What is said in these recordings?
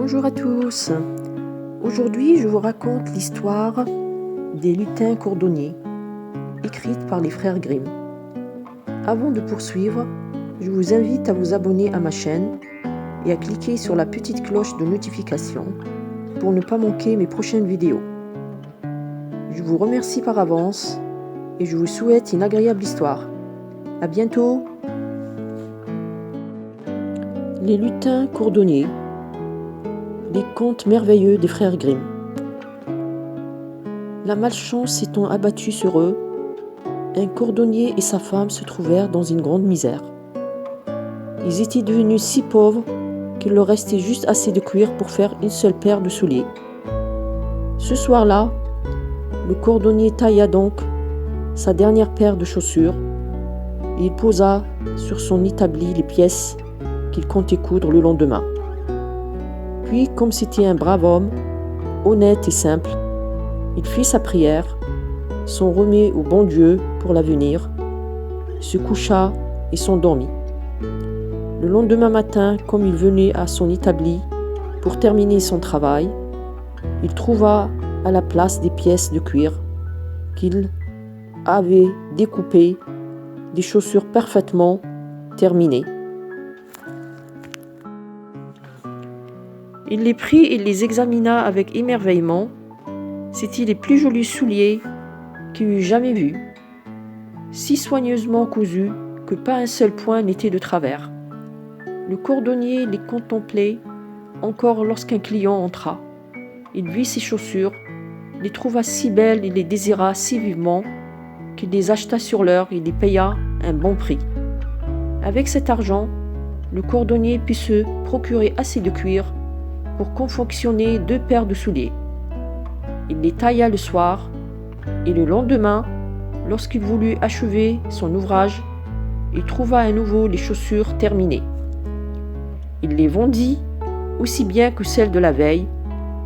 Bonjour à tous. Aujourd'hui, je vous raconte l'histoire des lutins cordonniers, écrite par les frères Grimm. Avant de poursuivre, je vous invite à vous abonner à ma chaîne et à cliquer sur la petite cloche de notification pour ne pas manquer mes prochaines vidéos. Je vous remercie par avance et je vous souhaite une agréable histoire. À bientôt. Les lutins cordonniers. Les contes merveilleux des frères Grimm. La malchance s'étant abattue sur eux, un cordonnier et sa femme se trouvèrent dans une grande misère. Ils étaient devenus si pauvres qu'il leur restait juste assez de cuir pour faire une seule paire de souliers. Ce soir-là, le cordonnier tailla donc sa dernière paire de chaussures et il posa sur son établi les pièces qu'il comptait coudre le lendemain. Puis, comme c'était un brave homme, honnête et simple, il fit sa prière, s'en remet au bon Dieu pour l'avenir, se coucha et s'endormit. Le lendemain matin, comme il venait à son établi pour terminer son travail, il trouva à la place des pièces de cuir qu'il avait découpées des chaussures parfaitement terminées. Il les prit et les examina avec émerveillement. C'étaient les plus jolis souliers qu'il eût jamais vus, si soigneusement cousus que pas un seul point n'était de travers. Le cordonnier les contemplait encore lorsqu'un client entra. Il vit ces chaussures, les trouva si belles et les désira si vivement qu'il les acheta sur l'heure et les paya un bon prix. Avec cet argent, le cordonnier put se procurer assez de cuir pour confectionner 2 paires de souliers. Il les tailla le soir, et le lendemain, lorsqu'il voulut achever son ouvrage, il trouva à nouveau les chaussures terminées. Il les vendit aussi bien que celles de la veille,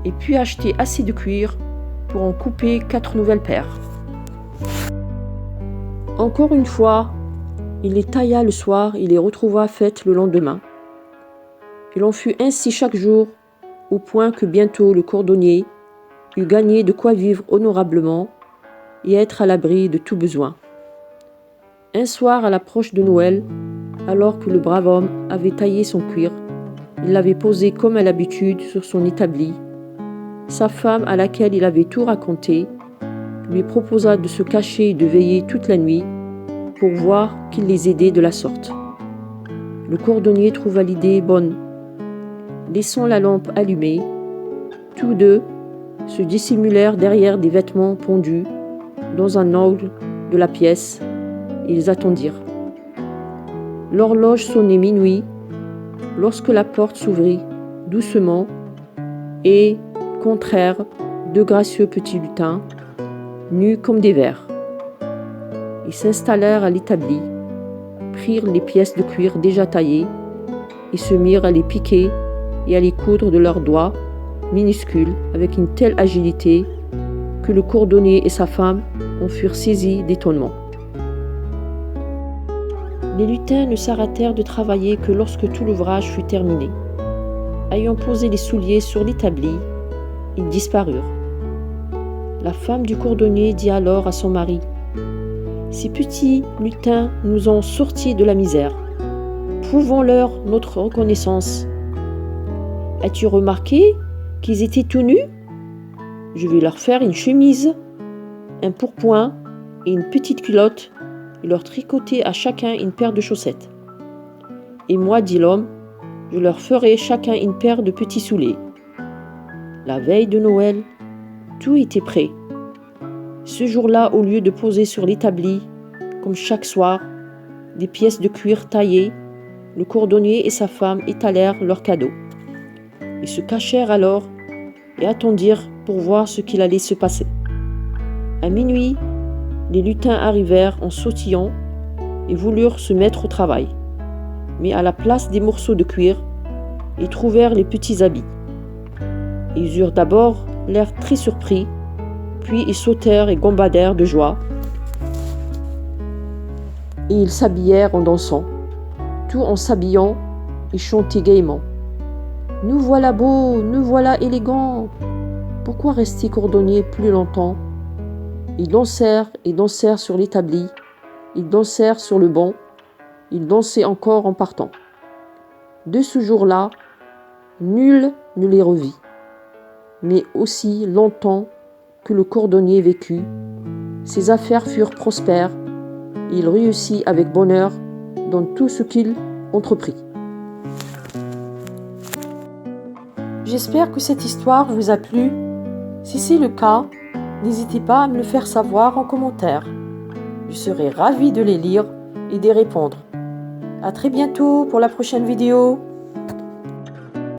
et put acheter assez de cuir pour en couper 4 nouvelles paires. Encore une fois, il les tailla le soir et les retrouva faites le lendemain. Il en fut ainsi chaque jour, au point que bientôt le cordonnier eut gagné de quoi vivre honorablement et être à l'abri de tout besoin. Un soir, à l'approche de Noël, alors que le brave homme avait taillé son cuir, il l'avait posé comme à l'habitude sur son établi. Sa femme, à laquelle il avait tout raconté, lui proposa de se cacher et de veiller toute la nuit pour voir qu'il les aidait de la sorte. Le cordonnier trouva l'idée bonne. Laissant la lampe allumée, tous deux se dissimulèrent derrière des vêtements pendus dans un angle de la pièce et ils attendirent. L'horloge sonnait minuit lorsque la porte s'ouvrit doucement et qu'entrèrent 2 gracieux petits lutins, nus comme des vers. Ils s'installèrent à l'établi, prirent les pièces de cuir déjà taillées et se mirent à les piquer et à les coudre de leurs doigts minuscules avec une telle agilité que le cordonnier et sa femme en furent saisis d'étonnement. Les lutins ne s'arrêtèrent de travailler que lorsque tout l'ouvrage fut terminé. Ayant posé les souliers sur l'établi, ils disparurent. La femme du cordonnier dit alors à son mari : « Ces petits lutins nous ont sortis de la misère. Prouvons-leur notre reconnaissance. As-tu remarqué qu'ils étaient tout nus ? Je vais leur faire une chemise, un pourpoint et une petite culotte et leur tricoter à chacun une paire de chaussettes. Et moi, dit l'homme, je leur ferai chacun une paire de petits souliers. » La veille de Noël, tout était prêt. Ce jour-là, au lieu de poser sur l'établi, comme chaque soir, des pièces de cuir taillées, le cordonnier et sa femme étalèrent leurs cadeaux. Ils se cachèrent alors et attendirent pour voir ce qu'il allait se passer. À minuit, les lutins arrivèrent en sautillant et voulurent se mettre au travail. Mais à la place des morceaux de cuir, ils trouvèrent les petits habits. Ils eurent d'abord l'air très surpris, puis ils sautèrent et gambadèrent de joie. Et ils s'habillèrent en dansant. Tout en s'habillant, ils chantaient gaiement. Nous voilà beaux, nous voilà élégants. Pourquoi rester cordonnier plus longtemps? Ils dansèrent et dansèrent sur l'établi, ils dansèrent sur le banc, ils dansaient encore en partant. De ce jour-là, nul ne les revit. Mais aussi longtemps que le cordonnier vécut, ses affaires furent prospères, et il réussit avec bonheur dans tout ce qu'il entreprit. J'espère que cette histoire vous a plu. Si c'est le cas, n'hésitez pas à me le faire savoir en commentaire. Je serai ravie de les lire et d'y répondre. À très bientôt pour la prochaine vidéo.